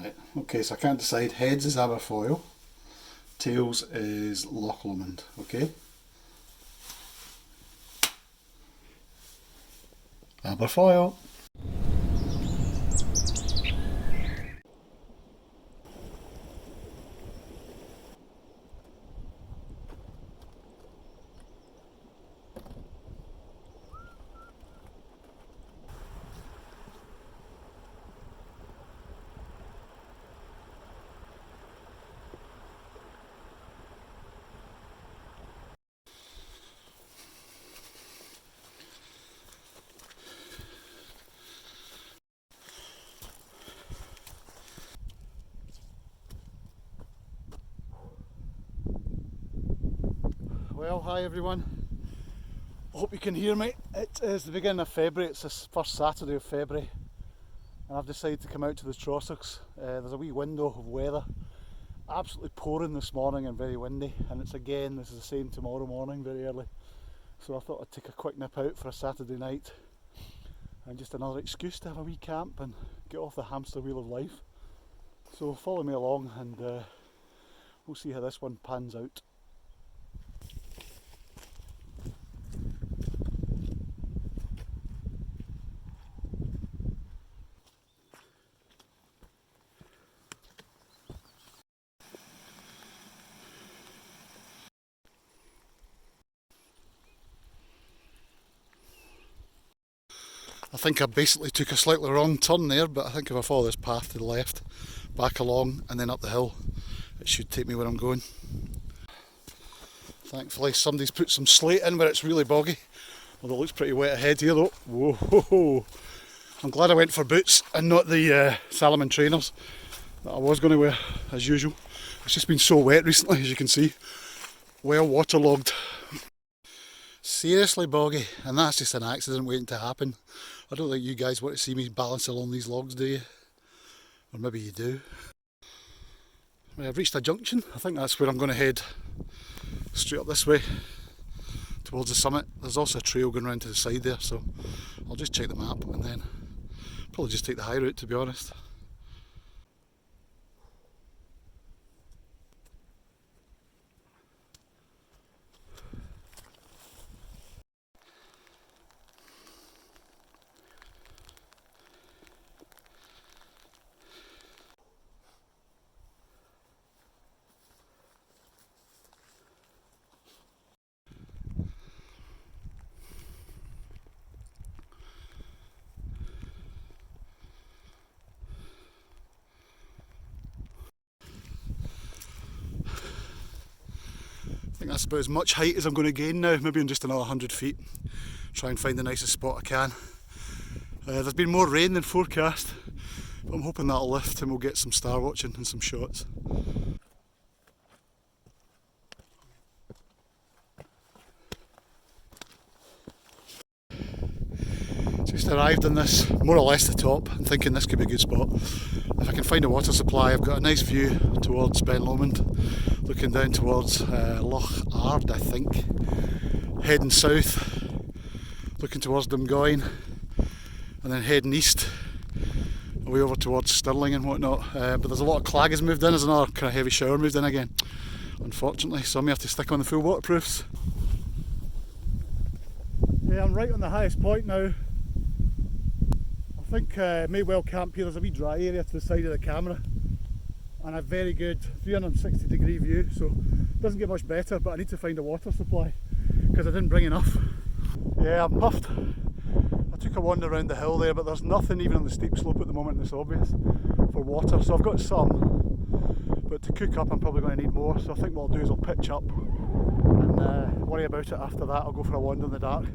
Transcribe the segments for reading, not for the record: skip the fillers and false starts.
Right, okay, so I can't decide. Heads is Aberfoyle, tails is Loch Lomond, okay? Aberfoyle. Well, hi everyone. I hope you can hear me. It is the beginning of February, it's the first Saturday of February, and I've decided to come out to the Trossachs. There's a wee window of weather. Absolutely pouring this morning and very windy, and it's again, this is the same tomorrow morning, very early. So I thought I'd take a quick nip out for a Saturday night, and just another excuse to have a wee camp and get off the hamster wheel of life. So follow me along and we'll see how this one pans out. I think I basically took a slightly wrong turn there, but I think if I follow this path to the left, back along and then up the hill, it should take me where I'm going. Thankfully somebody's put some slate in where it's really boggy, although it looks pretty wet ahead here though. Whoa, ho, ho. I'm glad I went for boots and not the Salomon trainers that I was going to wear as usual. It's just been so wet recently, as you can see, well waterlogged. Seriously boggy, and that's just an accident waiting to happen. I don't think you guys want to see me balance along these logs, do you? Or maybe you do. Well, I've reached a junction. I think that's where I'm going to head straight up this way towards the summit. There's also a trail going around to the side there, so I'll just check the map and then probably just take the high route, to be honest. I think that's about as much height as I'm going to gain now, maybe in just another 100 feet. Try and find the nicest spot I can. There's been more rain than forecast, but I'm hoping that'll lift and we'll get some star watching and some shots. Just arrived on this, more or less the top, and thinking this could be a good spot. If I can find a water supply, I've got a nice view towards Ben Lomond, looking down towards Loch Ard, I think, heading south, looking towards Dumgoyne, and then heading east, away over towards Stirling and whatnot. But there's a lot of clag has moved in, there's another kind of heavy shower moved in again, unfortunately, so I may have to stick on the full waterproofs. Yeah, I'm right on the highest point now. I think may well camp here. There's a wee dry area to the side of the camera and a very good 360-degree view, so it doesn't get much better, but I need to find a water supply because I didn't bring enough. Yeah, I'm puffed. I took a wander around the hill there, but there's nothing even on the steep slope at the moment that's obvious for water, so I've got some, but to cook up I'm probably going to need more, so I think what I'll do is I'll pitch up and worry about it after that. I'll go for a wander in the dark,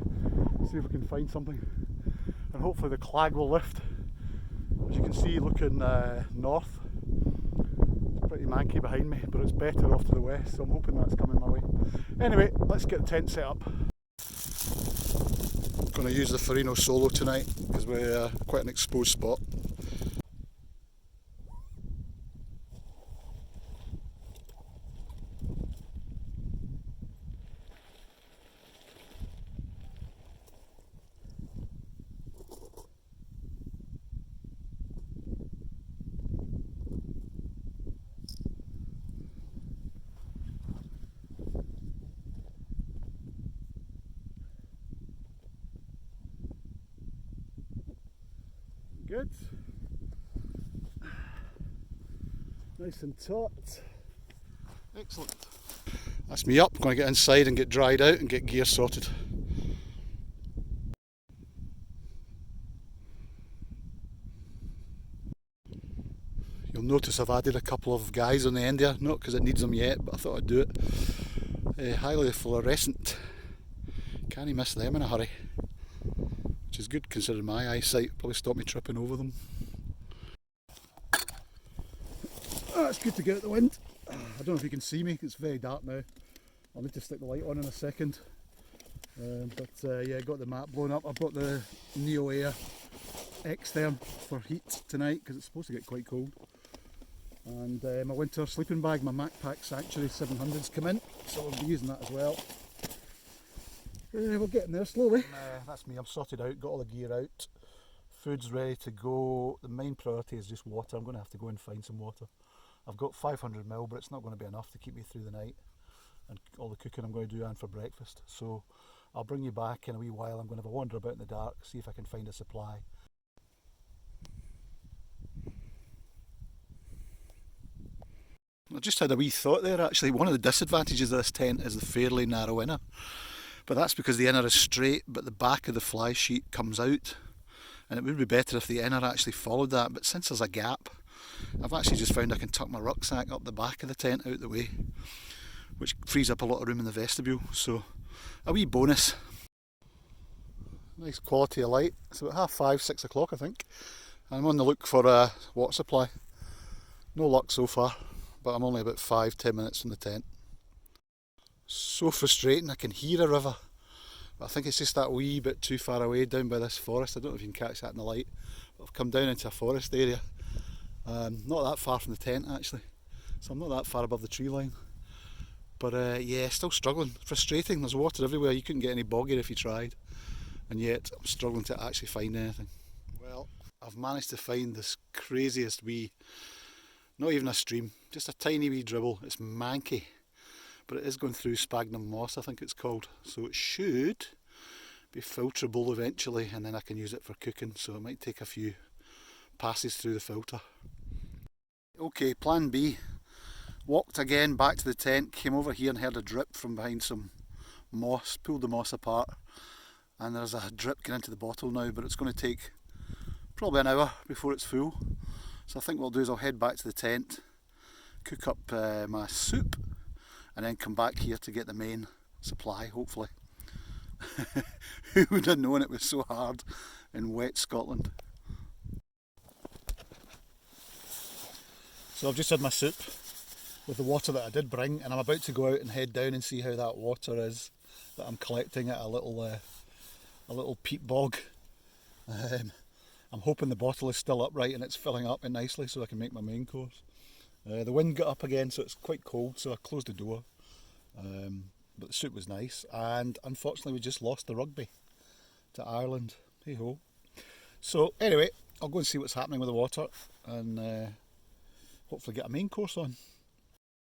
see if we can find something, and hopefully the clag will lift. As you can see, looking north, it's pretty manky behind me, but it's better off to the west, so I'm hoping that's coming my way. Anyway, let's get the tent set up. I'm going to use the Ferrino Solo tonight because we're quite an exposed spot. good. Nice and taut. Excellent. That's me up. I'm going to get inside and get dried out and get gear sorted. You'll notice I've added a couple of guys on the end there, not because it needs them yet, but I thought I'd do it. Highly fluorescent. Can't miss them in a hurry, which is good considering my eyesight. Probably stop me tripping over them. Oh, it's good to get out the wind. I don't know if you can see me, it's very dark now. I'll need to stick the light on in a second. Yeah, got the map blown up. I've got the Neo Air Extern for heat tonight because it's supposed to get quite cold. And my winter sleeping bag, my MacPack Sanctuary 700's come in, so I'll be using that as well. We're getting there slowly. That's me, I'm sorted out, got all the gear out. Food's ready to go. The main priority is just water. I'm going to have to go and find some water. I've got 500ml, but it's not going to be enough to keep me through the night. And all the cooking I'm going to do and for breakfast. So I'll bring you back in a wee while. I'm going to have a wander about in the dark, see if I can find a supply. I just had a wee thought there actually. One of the disadvantages of this tent is the fairly narrow inner. But that's because the inner is straight, but the back of the fly sheet comes out. And it would be better if the inner actually followed that. But since there's a gap, I've actually just found I can tuck my rucksack up the back of the tent out the way, which frees up a lot of room in the vestibule. So a wee bonus. Nice quality of light. It's about 5:30, 6 o'clock I think. I'm on the look for a water supply. No luck so far, but I'm only about 5-10 minutes from the tent. So frustrating, I can hear a river, but I think it's just that wee bit too far away down by this forest. I don't know if you can catch that in the light, but I've come down into a forest area. Not that far from the tent actually, so I'm not that far above the tree line. But yeah, still struggling. Frustrating, there's water everywhere, you couldn't get any boggier if you tried, and yet I'm struggling to actually find anything. Well, I've managed to find this craziest wee, not even a stream, just a tiny wee dribble. It's manky, but it is going through sphagnum moss, I think it's called, so it should be filterable eventually, and then I can use it for cooking, so it might take a few passes through the filter. Okay, plan B. Walked again back to the tent, came over here and heard a drip from behind some moss, pulled the moss apart, and there's a drip going into the bottle now, but it's going to take probably an hour before it's full. So I think what I'll do is I'll head back to the tent, cook up my soup, and then come back here to get the main supply, hopefully. Who would have known it was so hard in wet Scotland? So I've just had my soup with the water that I did bring, and I'm about to go out and head down and see how that water is that I'm collecting at a little peat bog. I'm hoping the bottle is still upright and it's filling up nicely so I can make my main course. The wind got up again, so it's quite cold, so I closed the door. But the soup was nice, and unfortunately we just lost the rugby to Ireland. Hey ho. So anyway, I'll go and see what's happening with the water and hopefully get a main course on.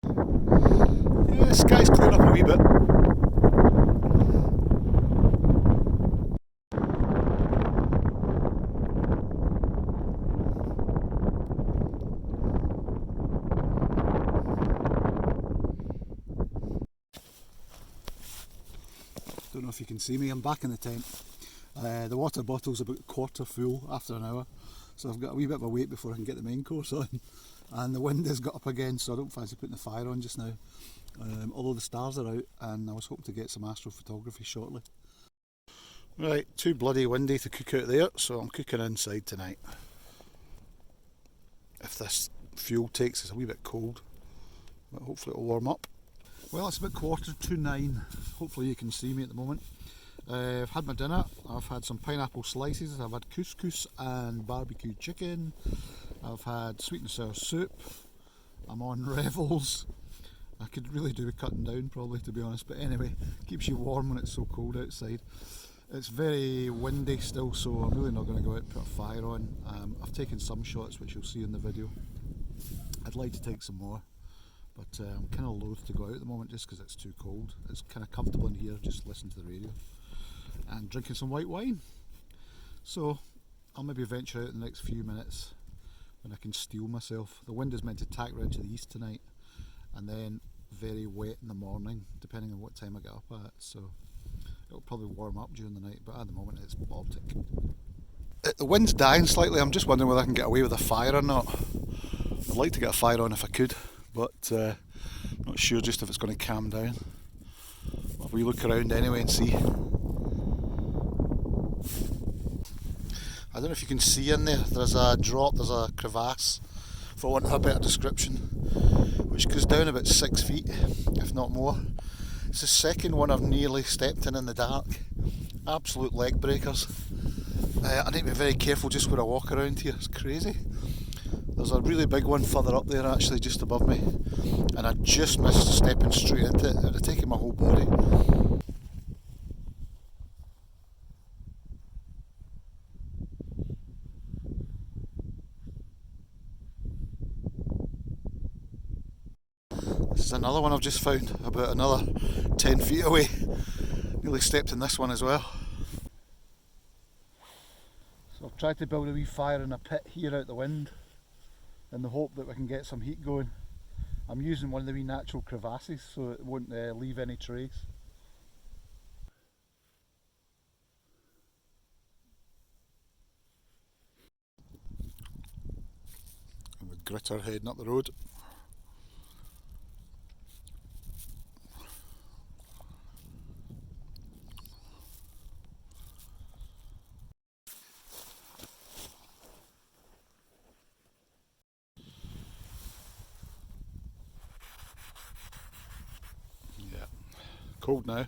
Yeah, the sky's cleared up a wee bit. Don't know if you can see me, I'm back in the tent. The water bottle's about a quarter full after an hour, so I've got a wee bit of a wait before I can get the main course on. And the wind has got up again, so I don't fancy putting the fire on just now. Although the stars are out, and I was hoping to get some astro photography shortly. Right, too bloody windy to cook out there, so I'm cooking inside tonight. If this fuel takes, it's a wee bit cold, but hopefully it'll warm up. Well, it's about 9:15. Hopefully you can see me at the moment. I've had my dinner. I've had some pineapple slices. I've had couscous and barbecue chicken. I've had sweet and sour soup. I'm on revels. I could really do with cutting down probably, to be honest, but anyway, keeps you warm when it's so cold outside. It's very windy still, so I'm really not going to go out and put a fire on. I've taken some shots which you'll see in the video. I'd like to take some more, but I'm kind of loath to go out at the moment just because it's too cold. It's kind of comfortable in here, just listening to the radio and drinking some white wine. So I'll maybe venture out in the next few minutes when I can steel myself. The wind is meant to tack round to the east tonight, and then very wet in the morning, depending on what time I get up at, so it'll probably warm up during the night, but at the moment it's Baltic. The wind's dying slightly. I'm just wondering whether I can get away with a fire or not. I'd like to get a fire on if I could, but I'm not sure just if it's going to calm down. If we look around anyway and see. I don't know if you can see in there, there's a drop, there's a crevasse, for want of a better description, which goes down about 6 feet, if not more. It's the second one I've nearly stepped in the dark. Absolute leg breakers. I need to be very careful just where I walk around here, it's crazy. There's a really big one further up there actually, just above me, and I just missed stepping straight into it. It would have taken my whole body. This is another one I've just found, about another 10 feet away. Nearly stepped in this one as well. So I've tried to build a wee fire in a pit here out the wind in the hope that we can get some heat going. I'm using one of the wee natural crevasses so it won't leave any trace. And with Gritter heading up the road. Cold now.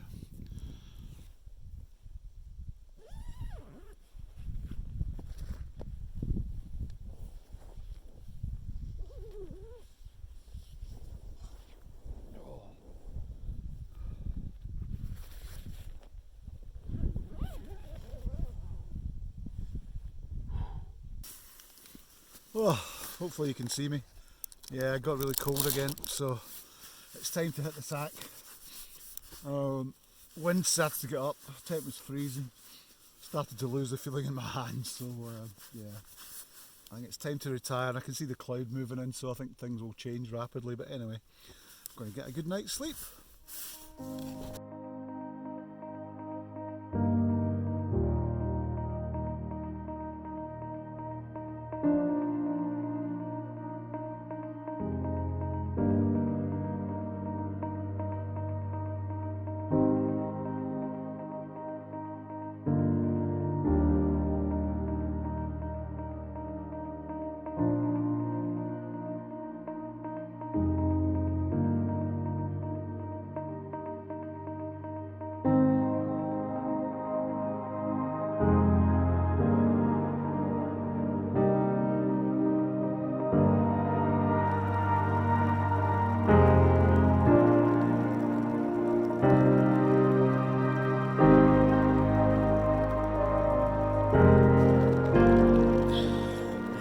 Oh, hopefully you can see me. Yeah, it got really cold again, so it's time to hit the sack. Wind started to get up, temp was freezing, started to lose the feeling in my hands, so yeah, I think it's time to retire. I can see the cloud moving in, so I think things will change rapidly, but anyway, I'm going to get a good night's sleep.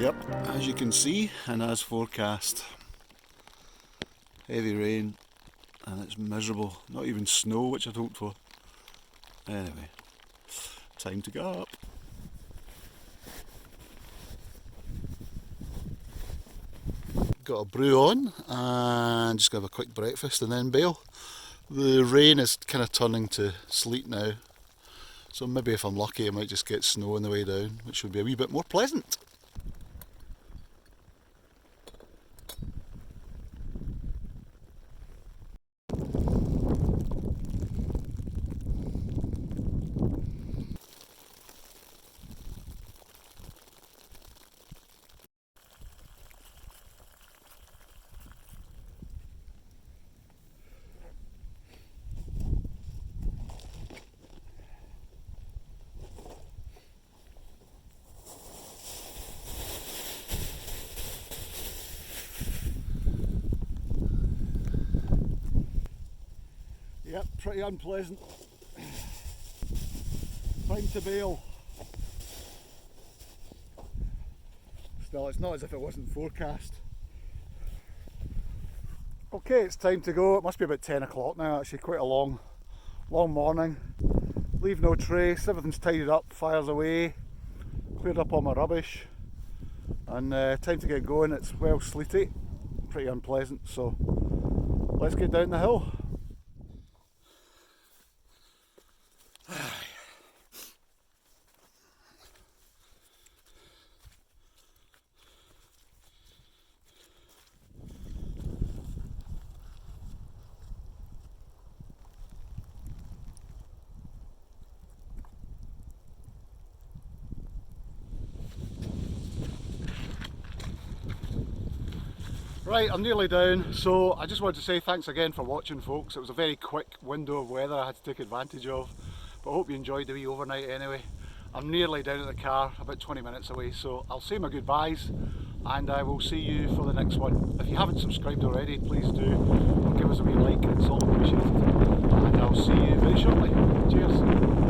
Yep, as you can see and as forecast, heavy rain and it's miserable, not even snow, which I'd hoped for. Anyway, time to get up. Got a brew on and just have a quick breakfast and then bail. The rain is kind of turning to sleet now, so maybe if I'm lucky I might just get snow on the way down, which would be a wee bit more pleasant. Yep, pretty unpleasant. Time to bail. Still, it's not as if it wasn't forecast. Okay, it's time to go. It must be about 10 o'clock now, actually, quite a long morning. Leave no trace, everything's tidied up, fire's away, cleared up all my rubbish, and time to get going. It's well sleety, pretty unpleasant, so let's get down the hill. Right, I'm nearly down, so I just wanted to say thanks again for watching, folks. It was a very quick window of weather I had to take advantage of, but I hope you enjoyed the wee overnight anyway. I'm nearly down at the car, about 20 minutes away, so I'll say my goodbyes and I will see you for the next one. If you haven't subscribed already, please do, or give us a wee like, it's all appreciated, and I'll see you very shortly. Cheers.